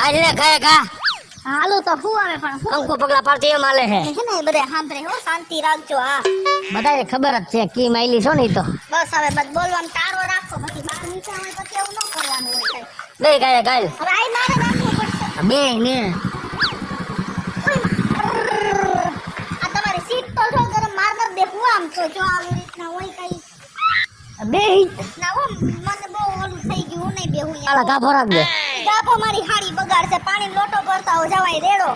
आज ने खाएगा હાલો તો હું આવે પણ હું हमको पगला पार्टी में माले है છે ને બધે સાંભળે હો શાંતિ રાખજો હા बताए खबर જ છે કી માઈલી છો ની તો બસ હવે બસ બોલવામાં તારો રાખો પછી બહાર નીકળ્યા હોય પછી એવું ન કરવાનું હોય કઈ. બે ગાય ગાય હવે આઈ મારે રાખવું પડશે બે ને આ તમારી સીટ તો જો ગરમ માર કર દે હું આમ તો જો આવી રીતના હોય કઈ બે ના હો મને બહુ ઓલું થઈ ગયું હું નહીં બેહું આલા ગાભો રાખ દે ગાભો મારી હાડી બગાડશે પાણી લોટો ભરતા હો જવાય રેડો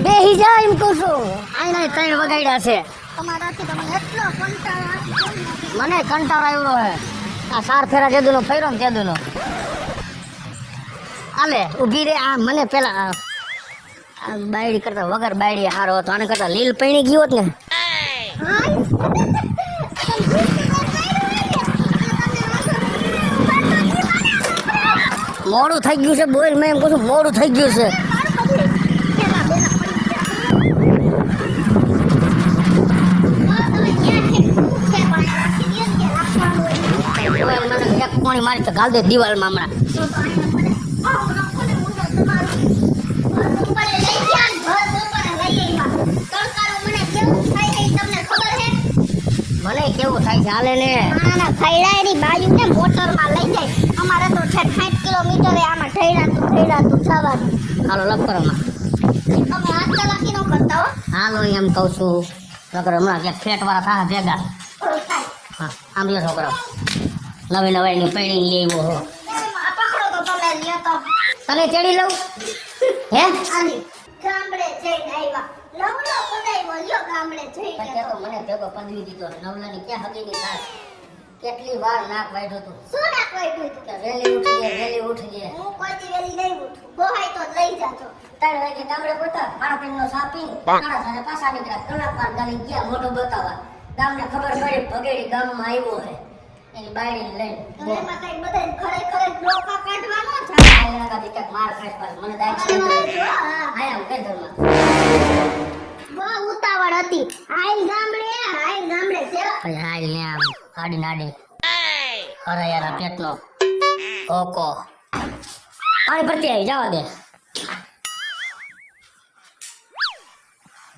બે જા એમ કહું છું આઈ નહીં ત્રણ વગાડ્યા છે તમારાથી તમને એટલો કંટાળો આવે મને કંટાળો આવ્યો હે આ સાર ફેરા જેદુનો ફેરો ને તેદુનો આલે ઊભી રે આ મને પેલા આ બાયડી કરતા વગર બાયડી હારો હતો આને કરતા લીલ પૈણી ગયો હોત ને મોડું થઈ ગયું છે બોલ મેં એમ કહું છું મોડું થઈ ગયું છે એક પોણી મારી તો ગાલ દે દિવાલમાં હમણાં મને કેવું થાય છે હાલે ને આના ખૈડાની બાજુને મોટરમાં લઈ જાય અમારે તો 60 કિલોમીટર આમાં ઠેડાતું થવાનું હાલો લખરમાં તમે હાથ લખી ન કરતા હો હાલો એમ કહું છું નકર હમણાં ક્યાંક ફેટવાળા થાય ભેગા થોડું થાય હા આમ લ્યો છોકરો નવી નવાઈની પૈણી લઈ આવ્યો હો આ પકડો તો તમે લ્યો તો તને ચડી લઉં હે આની ગામડે જઈને આવ્યા લવલો પડાવ્યો લ્યો ગામડે જઈને પછી તો મને ભેગો પંદવી દીધો નવલાની ક્યાં હકીની થાસ કેટલી વાર નાક વાઢ્યો તું શું નાખવાય તું કે વેલી ઉઠજે હું કોઈ દી વેલી નહીં ઉઠું બોહાય તો લઈ જાજો 3 વાગે ગામડે પહોંચ્યા મારા પેનનો સાપી કાળા સાને પાછા નીકળ્યા કલાક વાર ગાલી ગયા મોટો બતાવા ગામને ખબર પડી ભગેડી ગામમાં આવ્યો હે એની બાયડી લઈને એમાં કઈ બધા ખરેખર ડોકા કાઢવાનો છે આયલા કા દીકરા માર ખાઈ પાસ મને દાઈ છે આયા કે ધરમાં બહુ ઉતાવળ હતી હાલ ગામડે છે પછી હાલ ને આમ આડી નાડી અરે યાર આ પેટનો ઓકો પાણી ભરતી આવી જવા દે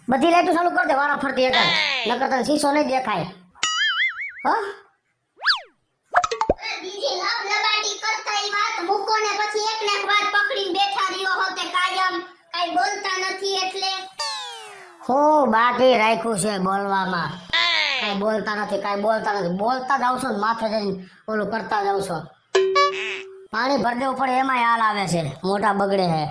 બધી લાઈટો ચાલુ કર દે વારા ફરતી એક નકર તને શીશો નહીં દેખાય હા બીજી લવ લબાટી કરતા ઈ વાત મૂકો ને પછી એકને એક વાત પકડીને બેઠા રહ્યો હો તે કાયમ કઈ બોલતા નથી એટલે હું બાકી રાખ્યું છે બોલવામાં કઈ બોલતા નથી બોલતા જાવ છો ને માથે જઈને ઓલું કરતા જાવ છો પાણી ભર દેવું પડે એમાંય હાલ આવે છે મોટા બગડે છે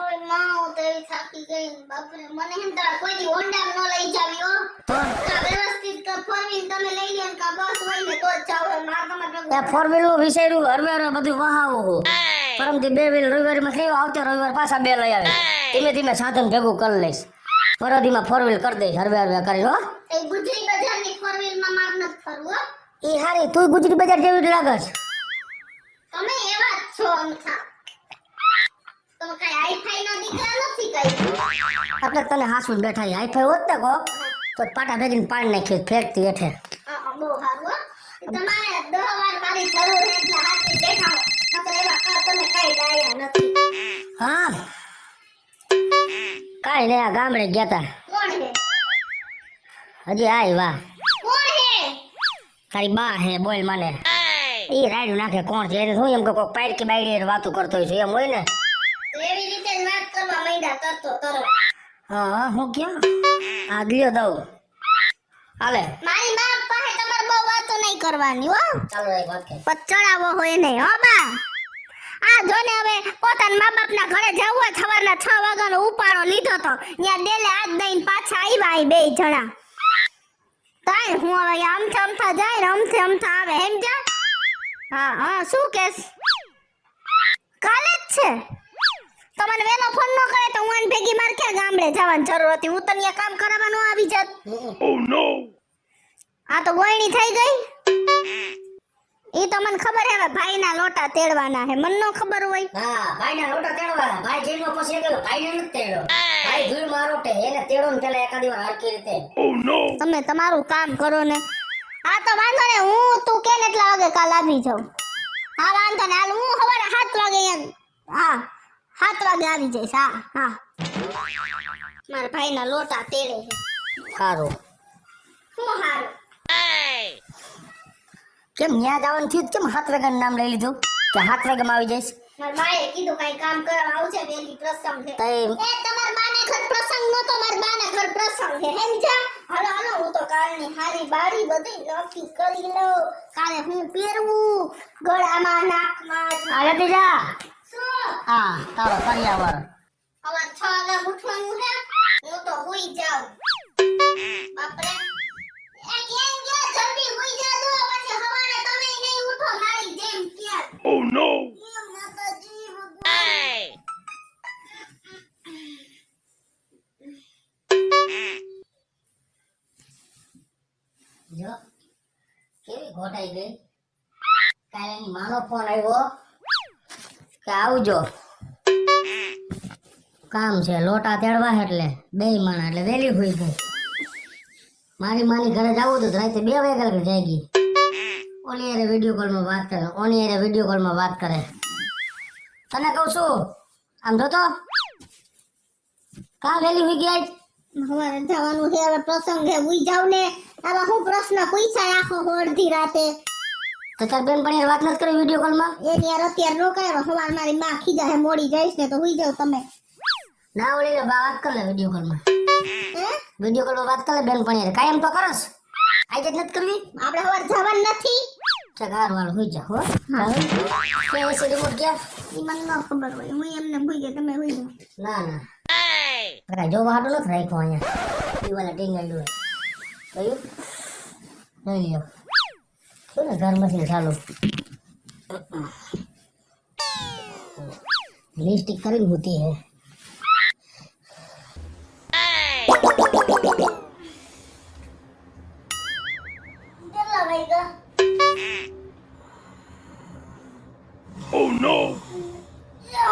ઓય માં હું તો એવી થાકી ગઈ બાપરે મને હિંદા કોઈ દી હોન્ડા ન લઈ જાવી હો તો કા વ્યવસ્થિત કા ફોરવીલ તમે લઈ લે કા બસ હોય ને તો જ જાવ માર તમારે એ ફોર વ્હીલ નું વિચાર્યું હરવે બધું વહાવું પરમથી 2 વ્હીલ રવિવારમાં થયો આવતે રવિવાર પાછા 2 લઈ આવે ધીમે ધીમે સાધન ભેગું કરી લઈશ પરદીમાં 4 વ્હીલ કરી દઈશ હરવે કરી હો એ ગુજરી બજારની ફોરવીલ માં માર ન ફરવું હો ઈ હારી તું ગુજરી બજાર જેવી લાગે છે તમે એવા જ છો અમથા તમે કઈ હાઈફાઈ ના દીકરા નથી કઈ એટલે તને હાસું બેઠા હાઈફાઈ હોત ને કો તો પાટા ભેગીને પાણી નાખી ફેરતી હેઠે બહુ સારું હો તમારે 10 વાર મારી જરૂર છે એટલે હાથે બેઠા હો નકર એવા કા તમે કઈ ડાયા નથી હા કાઈ ને આ ગામડે ગયા તા કોણ હે હજી આય વાહ કોણ હે તારી બા હે બોલ મને ઈ રાડ્યું નાખે કોણ છે એને શું એમ કે કોક પાઈડ કે બાઈડ વાતો કરતો હોય છે એમ હોય ને એવી રીતે જ વાત કરવા માંડ્યા તરતો તરત હા હું ક્યાં આ દિયો દઉં હાલે મારી બાપ પાસે તમારે બહુ વાતો નહીં કરવાની હો ચાલો એક વાત કહે પત ચડાવો હોય નહીં હો બા આ જોને હવે પોતાના મા બાપના ઘરે જવું હોય સવારના 6 વાગ્યાનો ઉપાડો લીધો તો ત્યાં ડેલે હાથ દઈને પાછા આવ્યા એ 2 જણા તાય હું હવે અમથા જાય ને અમથા આવે સમજ્યા હા શું કેસ કાલે જ છે તમને વેલો ફોન ન કરે તો હું આને ભેગી માર ક્યાં ગામડે જવાની જરૂર હતી હું તને કામ કરાવવાનું આવી જાત Oh no! આ તો ગોયણી થઈ ગઈ ઈ તો મને ખબર હે હવે ભાઈના લોટા તેડવાના હે મને નો ખબર હોય હા ભાઈના લોટા તેડવાના ભાઈ જેલમાં પછી ગયો ભાઈને નથી તેડ્યો ભાઈ ધૂળ મારોટે એને તેડો ને પેલા એકાદી વાર હરકી રીતે Oh no! તમે તમારું કામ કરો ને આ તો વાંધો ને હું તું કેને એટલા વાગે કાલ આવી જાઉં હા વાંધો ને હાલ હું સવારે 7 વાગે હા 7 વાગે આવી જઈશ હા હા મારા ભાઈના લોટા તેડે છે સારું શું હારું કેમ ન્યા જવાનું થયું તો કેમ 7 વાગ્યાનું નામ લઈ લીધું કે 7 વાગ્યામાં આવી જઈશ મારા માએ કીધું કઈ કામ કરવા આવશે વેલી પ્રસંગ છે તઈ એ તમાર બાના ઘર પ્રસંગ નતો માર બાના ઘર પ્રસંગ છે સમજ્યા હાલો હાલો હું તો કાલની હારી બારી બધી નક્કી કરી લઉં કાલે હું પહેરવું ગળામાં નાકમાં આગળ થી જા શું હા તારો કરિયાવર હવે 6 વાગે ઉઠવાનું છે હું તો હુઈ જાઉં બાપરે એ કેમ ગયા જલ્દી હુઈ જાજો પછી હવારે તમે નહીં ઉઠો મારી જેમ ક્યાં Oh no! એમ માતાજી ભગવાન જો કેવી ઘોટાઈ ગઈ કાલે એની માનો ફોન આવ્યો કે આવજો કામ છે લોટા તેડવા છે એટલે બે માણા એટલે વેલી હોઈ ગઈ મારી માની ઘરે જવું તો રાતે 2 વાગ્યા લગી જાય ગઈ ઓલી હારે વિડીયો કોલમાં વાત કરે ઓની હારે વિડીયો કોલમાં વાત કરે તને કહું છું આમ જોતો કા વેલી હોઈ ગઈ આજ હવારે જવાનું છે હવે પ્રસંગ છે હુઈ જાવ ને આવા હું પ્રશ્ન પૂછાય આખો અડધી રાતે તો તાર બેન પણ વાત નથી કરી વિડીયો કોલમાં એની યાર અત્યારે રોકાયો હવાર મારી માં ખીજા હે મોડી જઈશ ને તો હુઈ જાવ તમે ના ઓલી વાત કર લે વિડીયો કોલમાં હે વિડીયો કોલમાં વાત કર લે બેન પણ કાયમ તો કરસ આજે જ નથી કરવી આપણે હવાર જવાનું નથી ચગાર વાળો હોઈ જા હો કે એસે રિમોટ ગયા ઈ મને ન ખબર હોય હું એમને ભૂઈ ગઈ તમે હુઈ જાવ ના ના અરે જો વાડો નથી રાખ્યો અહીંયા ઈ વાલા ટીંગાડ્યું કયું લઈ લ્યો શું ને ઘર મશીન ચાલુ लिपस्टिक करीब होती है કેટલા વાગ્યા Oh no!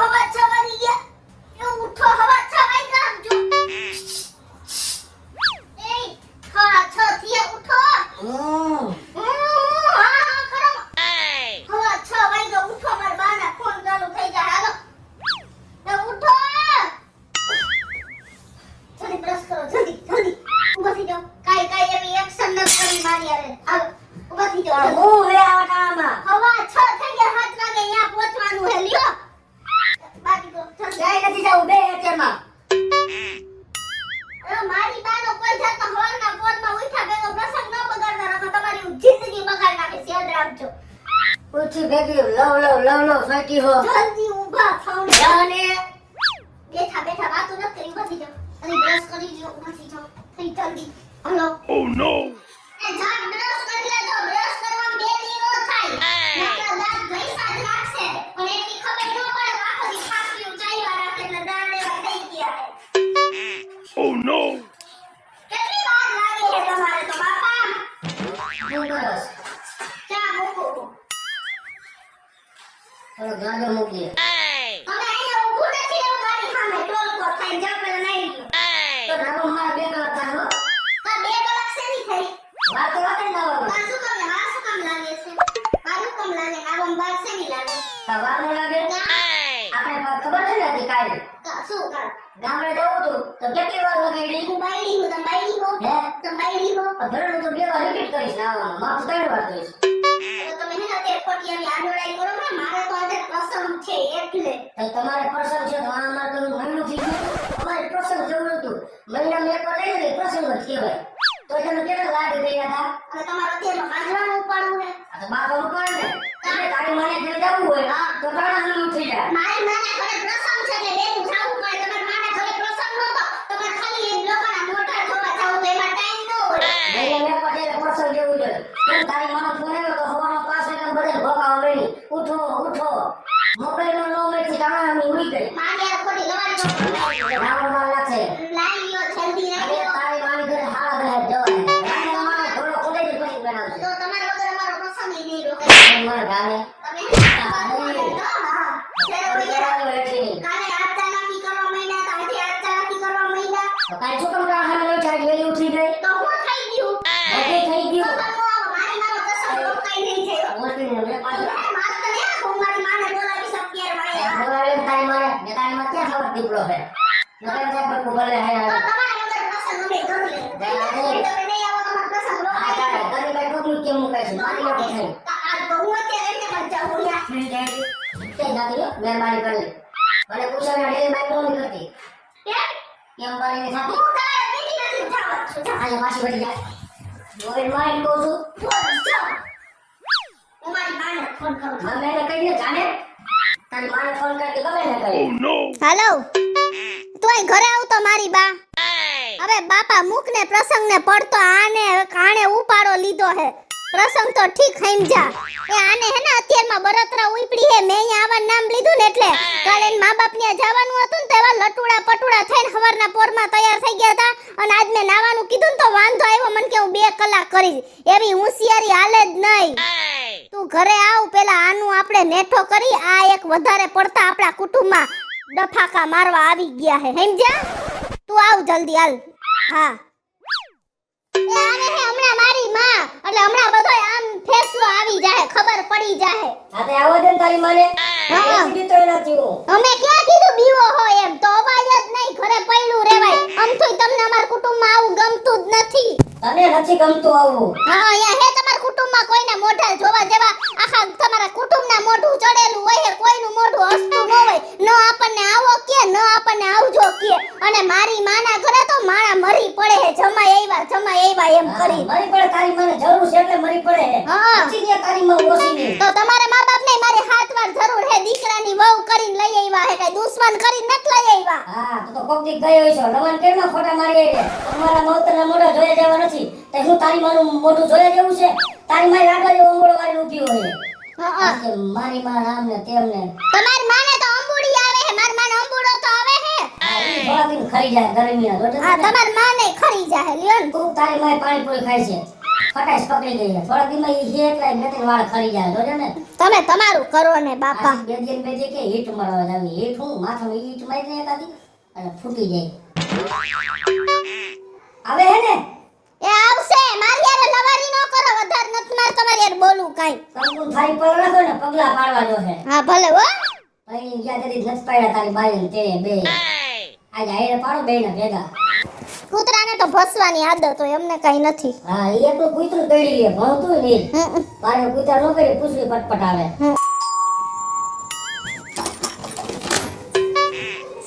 હવા છવાની ગયા એ ઉઠો હવા છવાઈ ગયા જો એ હા છ થી ઉઠો હા કરો હવા 6 વાગ્યા ઉઠો માર બાના ફોન ચાલુ થઈ જાય હાલો એ ઉઠો જલ્દી બ્રશ કરો જલ્દી જલ્દી ઊભા થઈ જાઓ કાઈ એવી એક્શન ન કરી મારી યાર હાલો ઊભા થઈ જાઓ હું હે આટામાં હવા 6 થઈ ગયા 7 વાગે અહીંયા પહોંચવાનું હે લ્યો બાકી તો જલ્દી જાય નથી જાવ બે એટેમાં મારી બાનો કોઈ જાતનો હોલના પોરમાં ઉઠા બેગો પ્રસંગ ન બગાડતા રાખો તમારી જિંદગી બગાડ નાખે છે યાદ રાખજો ઉઠી ભેગી લવ ફાટી હો જલ્દી ઊભા થાઓ ને જાને બેઠા બેઠા વાતો ન કરી ઊભા થઈ જાઓ અને બ્રશ કરી લ્યો ઊભા થઈ જાઓ થઈ જલ્દી હાલો Oh no! એ જા બ્રશ કરી લેજો બ્રશ કરવામાં 2 દી નો થાય નકર દાંત ઘઈસા જ રાખશે પણ એટલી ખબર ન પડે આખો દી ખાપ્યું ચાઈવા રાખે એટલે દાંત એવા થઈ ગયા Oh no! કેટલી વાર લાગે છે તમારે તો બાપા હું કરસ ચા મૂકો થોડો ગાડો મૂકીએ હવે અહીંયા ઊભું નથી રહેવું મારી સામે ટોલકો થાય જાવ પેલા નાઈ લ્યો તો રાબો મારા બે કલાક થાનો તો 2 કલાક શેની થઈ વાત તો વાત ન આવે વાર શું કામ લાગે છે મારું કામ લાગે આમ બાર શેની લાગે સવાર નો લાગે આપણે ખબર છે ને હતી કાલે શું કામ ગામડે જવું હતું તો કેટલી વાર લગાડી હું બાયડી હું તમે બાયડી હો હે તમે બાયડી હો ઘરનું તો 2 વાર રિપીટ કરીશ નાવાનું માફ 3 વાર કરીશ તો તમે હે ને તે ખોટિયાની આડોડાઈ કરો ને મારે તો આજે પ્રસંગ છે એટલે તો તમારે પ્રસંગ છે તો અમારે તો મહિનું થઈ ગયું અમારે પ્રસંગ જેવું હતું મહિનામાં એક વાર લઈ લે પ્રસંગ જ કહેવાય તો તમે કેટલા લાગ ગયા હતા અને તમારે અત્યારે હાજરાનું ઉપાડવું છે આ તો બાપા ઉપર ને એટલે તારી મને ઘરે જવું હોય હા તો ઘણા હમ ઉઠી જાય મારી માના ઘરે પ્રસંગ છે એટલે લેતું જાવું પડે તમારા માના ઘરે પ્રસંગ નતો તમારે ખાલી એક લોકોના મોટા જોવા જાવ તો એમાં ટાઈમ ન હોય મહિને મેં પટેલ પ્રસંગ જેવું છે કેમ તારી મને ફોન આવ્યો તો સવારનો 5 વાગે બધે ભોકાવા મળી ઉઠો મોબાઈલ નો મેથી કાણા અમે ઉડી ગઈ મારી યાર ખોટી લવારી નો રાવણ લાગે લાઈ લ્યો જલ્દી અરે રાખો તારી મારી ઘરે હારા રહે જવાય રાતે મારે ઘોડો ખોદે જ પછી બનાવશે તો તમારે વગર અમારો પ્રસંગ ઈ નહીં રોકે મારા ગામે તમે હા કાલે આટલા નક્કી કરવા માંડ્યા તો આજે આટલા નક્કી કરવા માંડ્યા તો કાઈ છોકરો હામે લો ચાર વેલી ઉઠી ગઈ તો હું થઈ ગયું બધે થઈ તો ગયું તમે મારી મારો પ્રસંગ રોકાઈ નહીં થયો મોટી ને મને પાછું મારે તો ને દીપડો છે નકર તો કોઈ ભલે હે તો તમારા વગર પ્રસંગ અમે કરી લે તમે નહીં આવો તમારો પ્રસંગ નો આ તારે ઘરે કઈ ટોપલું કેમ મુકાય છે મારી લો કે આ તો હું અત્યારે એમને પણ જાઉં યાર કે નાખી લો મહેરબાની કરી મને પૂછો ને ડેલી માઇક નો કરતી કેમ કરીને સાથે હું તારે બીજી નથી જાવ છું આજે પાછી વળી જાય મોબાઈલ માં એમ કહું છું હું મારી બાને ફોન કરું મને એને કહીને જાણે તારી માને ફોન કરી ગમે ને કરી Oh no! હાલો તોય ઘરે આવતો મારી બા હવે બાપા મૂક ને પ્રસંગ ને પડતો આને ઉપાડો લીધો હે પ્રસંગ તો ઠીક સમજા એ આને હે ને અત્યારમાં બરતરા ઉપડી હે મેં અહીંયા આવા નામ લીધું ને એટલે કાલે એન મા બાપ ને જવાનું હતું ને તો એવા લટુડા પટુડા થઈને સવારના પોરમાં તૈયાર થઈ ગયા હતા અને આજ મેં નાવાનું કીધું ને તો વાંધો આવ્યો મને કે હું 2 કલાક કરીશ એવી હોશિયારી હાલે જ નહીં તું ઘરે આવ પેલા આનું આપણે નેઠો કરી આ એક વધારે પડતા આપણા કુટુંબમાં ડફાકા મારવા આવી ગયા હે સમજ્યા તું આવ જલ્દી હાલ હા એ આને હે હમણાં મારી માં એટલે હમણાં બધોય આમ ફેસલો આવી જાહે ખબર પડી જાહે સાથે આવો દે ને તારી માને હા. એસી તો નથી હું અમે ક્યાં કીધું બીવો હોય એમ તો અવાજ જ નહીં ઘરે પડ્યું રહેવાય આમથુંય તમને અમાર કુટુંબમાં આવું ગમતું જ નથી તને નથી ગમતું આવું હા અહીંયા હે તમારા કુટુંબમાં કોઈના મોઢા જોવા જેવા આખા તમારા કુટુંબના મોઢું ચડેલું હોય હે કોઈનું મોઢું હસતું ન હોય ન આપણને આવો કે ન આપણને આવજો કે અને મારી માના ઘરે તો માણા મરી પડે હે જમાઈ આવ્યા એમ કરી મરી પડે તારી માને જરૂર છે એટલે મરી પડે હે હા. પછી ને તારી માં ઓછી ની તો તમારા મા બાપને મારે 7 વાર જરૂર હે દીકરાની વહુ કરીને લઈ આવ્યા હે કઈ દુશ્મન કરીને નત લઈ આવ્યા હા તો કોક દી ગયો હોય છો લવન કેમાં ફોટા મારી રે તમારા મૌતરના મોઢા જોયા જેવા નથી તે હું તારી માનું મોઢું જોયા જેવું છે તારી મારી આગળ એવો અંગોળો વાળી ઊભી હોય હા કે મારી માં આમ ને તેમ ને તમારી માને તો અંબુડી આવે હે મારી માને અંબુડો તો આવે હે થોડા દિન ખરી જાય ગરમીના રોજ હા તમારી માને ખરી જાહે લ્યો ને તું તારી માય પાણીપુરી ખાય છે ફટાશ પકડી ગઈ છે થોડા દિનમાં ઈ હે એટલે બે ત્રણ વાળ ખરી જાય જોજે ને તમે તમારું કરો ને બાપા બે દિન બે કે હીટ મારવા જાવી હીટ હું માથામાં હીટ મારી દે એકાદી અને ફૂટી જાય આવે હે ને એ આવશે મારી યાર લવારી નો કરો વધાર નત માર તમારી યાર બોલું કાઈ કંકુ થારી પર રાખો ને પગલા પાડવા જો છે હા ભલે હો અહીં ગયા તેથી નથ પાડ્યા તારી બાઈ ને તે બે આજે આયરે પાડો બે ને ભેગા કૂતરાને તો ભસવાની આદત હોય એમને કઈ નથી હા ઈ એકલું કૂતરું દડી લે ભણતું ને બારે કૂતરા નો કરી પૂછડી પટપટ આવે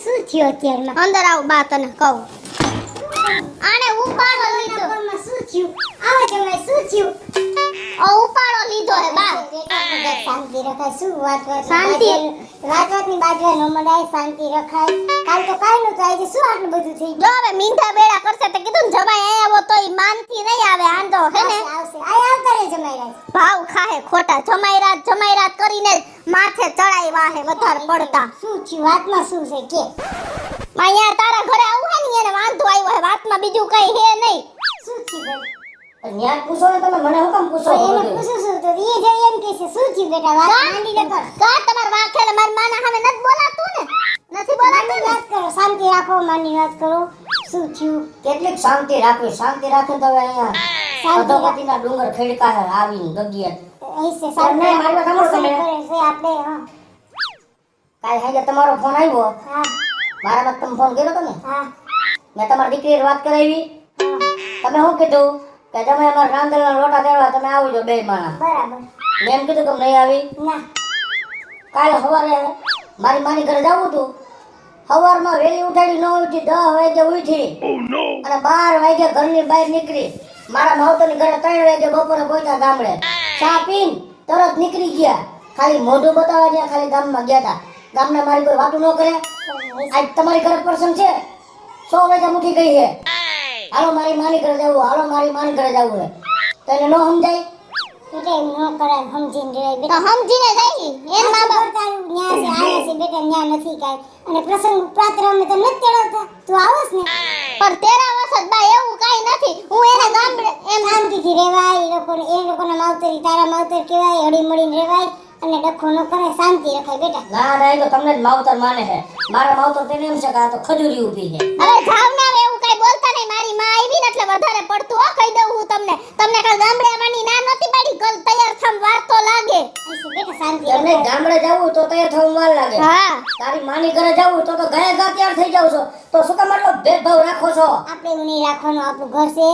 શું થયો અત્યારમાં અંદર આવ બા તને કહું આને ઉપાડો લીધો શું થયું આવે તમે શું થયું ઉપાડો લીધો હે બા શાંતિ રખાય શું વાત શાંતિ ની બાજુ ન મડાય શાંતિ રખાય કાલ તો કાઈ નું આજે શું આટલું બધું થઈ જો હવે મીંઢા બેડા કરશે તો કીધું ને જમાઈ આવો તોય માનથી નહીં આવે આંધો હે ને આવશે આ આવતા રે જમાઈ રાજ ભાવ ખાહે ખોટા જમાઈ રાત કરીને માથે ચડાવ્યા હે વધારે પડતા શું થયું વાતમાં શું છે કે અહીંયા તારા ઘરે આવું હે ને એને વાંધો આવ્યો હે વાતમાં બીજું કઈ હે નહીં શું થયું ભાઈ ન્યા પૂછો ને તમે મને હુકમ પૂછો એને બધું? પૂછું છું તો એ જે એમ કે છે શું થયું બેટા વાત માંડી ન કર કા તમાર વાંખેલે માર માના સામે નથી બોલાતું ને નથી બોલાતું ને વાત કરો શાંતિ રાખો માની વાત કરો શું થયું કેટલીક શાંતિ રાખવી શાંતિ રાખે તો હવે અહીંયા શાંતિ અધોગતિના ડુંગર ખેડકા હે આવીને ગગિયા ऐसे शांति नहीं, मारी बात हमरो पसंद समय। करे से आपने हाँ કાલ હાજે તમારો ફોન આવ્યો हाँ મારામાં તમે ફોન કર્યો તો ને हाँ મેં તમારી દીકરીને વાત કરાવી તમે શું કીધું કે તમે અમારા રાંદલના લોટા દેવા તમે આવજો બે માણા बराबर મેં એમ કીધું કે નહીં આવી ना કાલે સવારે મારી માની ઘરે જવું હતું સવારમાં વહેલી ઉઠાડી ન ઉઠી 10 વાગે ઉઠી Oh no! અને 12 વાગે ઘરની બહાર નીકળી મારા માવતરની ઘરે 3 વાગે બપોરે પહોંચ્યા ગામડે ચા પીન તરત નીકળી ગયા ખાલી મોઢું બતાવવા ગયા ખાલી ગામમાં ગયા હતા ગામના મારી કોઈ વાતું ન કરે આજ તમારી ઘરે પ્રસંગ છે 100 વાગે ઉઠી ગઈ છે હાલો મારી માની ઘરે જવું હાલો મારી માની ઘરે જવું છે તો એને ન સમજાય बेटा नो करा समझीने रे તો बेटा સમજીને જાય એન મા બાપ તારું ન્યા છે આયા છે બેટા ન્યા નથી કાઈ અને પ્રસંગ પાત્ર અમે તો નથી તેડવતા તું આવસ ને પણ તેરા વખત બા એવું કાઈ નથી હું એને ગામડે એમ શાંતિથી રહેવાય એ લોકોના માવતરી તારા માવતર કહેવાય હળી મળીને રહેવાય અને ડખો ન કરે શાંતિ રખાય બેટા ના ના એ તો તમને જ માવતર માને છે મારા માવતર તેને એમ છે કે આ તો ખજૂરી ઊભી છે હવે જાવ ને હવે એવું કાઈ બોલતા નહીં મારી માં આવી ને એટલે વધારે પડતું હો કહી દઉં હું તમને તમને કાલ ગામડે આવવાની ના નહોતી પાડી કલ તૈયાર થમ વાર તો લાગે બેટા શાંતિ એમને ગામડે જવું તો તૈયાર થવું વાર લાગે. હા તારી માની ઘરે જવું તો ગયા ગા તૈયાર થઈ જાવ છો. તો શું કામ આટલો ભેદભાવ રાખો છો? આપણે એવું નહીં રાખવાનું, આપણું ઘર છે.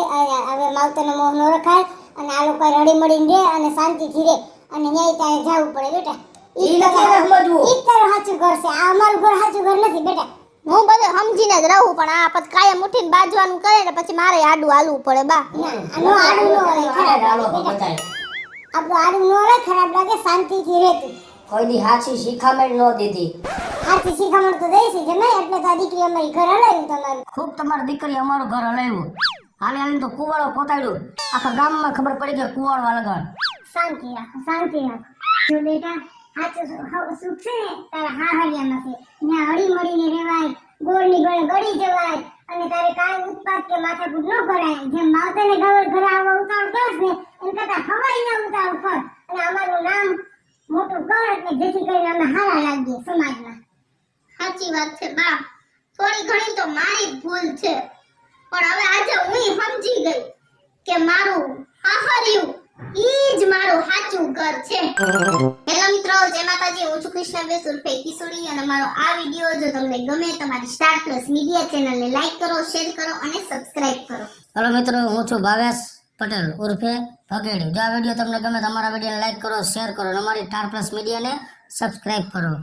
હવે માવતરનો મોહ ન રખાય અને આ લોકો રડી મળીને રહે અને શાંતિથી રહે અને ન્યાય તારે જવું પડે બેટા. ઈ નથી એને સમજવું. ઈ તારું સાચું ઘર છે, આ અમારું ઘર સાચું ઘર નથી બેટા. હું બધું સમજીને જ રહું પણ આ પછી કાયમ ઉઠીને બાજવાનું કરે ને પછી મારે આડું હાલવું પડે બા ના આનું આડું ન હોય, ખરાબ હાલો લાગે બેટા. બધાય. આપણું આડું ન હોય, ખરાબ લાગે, શાંતિથી રહેતું. કોઈ દી હાચી શિખામણ ન દીધી. આથી શીખામણ તો દઈશ જ નહીં, એટલે તો આ દીકરી અમારી ઘર હલાવ્યું તમારું. ખૂબ તમારી દીકરી અમારું ઘર હલાવ્યું. હાલે હાલે તો કુવાડો પોતાડ્યું. આખા ગામમાં ખબર પડી કે કુવાડવા લગન. શાંતિ રાખો, શાંતિ રાખો. જો બેટા સાચું સુખ છે ને તારા હાહરિયામાં છે. ત્યાં હળી મળીને રહેવાય, ગોળની ગળે ગળી જવાય અને તારે કાંઈ ઉત્પાદ કે માથાકૂટ ન કરાય. જેમ માવતરને ઘરે આવવા ઉતાવળ કરશ ને એમ કરતા હવાઈ ના ઉતાવળ કર અને અમારું નામ મોટું કર એટલે જેથી કરીને અમે હારા લાગીએ સમાજમાં. સાચી વાત છે બા થોડી ઘણી તો મારી ભૂલ છે પણ હવે આજે હું સમજી ગઈ કે મારું હાહરિયું ઈ જ મારું સાચું ઘર છે. હેલો મિત્રો, જય માતાજી. હું છું કૃષ્ણાબેન ઉર્ફે કિશોરી અને મારો આ વિડિયો જો તમને ગમે તમારી સ્ટાર પ્લસ મીડિયા ચેનલને લાઈક કરો, શેર કરો અને સબસ્ક્રાઇબ કરો. હલો મિત્રો, હું છું ભાવેશ પટેલ ઉર્ફે ભગેડી. જો આ વિડીયો તમને ગમે તો અમારા વિડીયોને લાઈક કરો, શેર કરો અને અમારી સ્ટાર પ્લસ મીડિયાને સબસ્ક્રાઇબ કરો.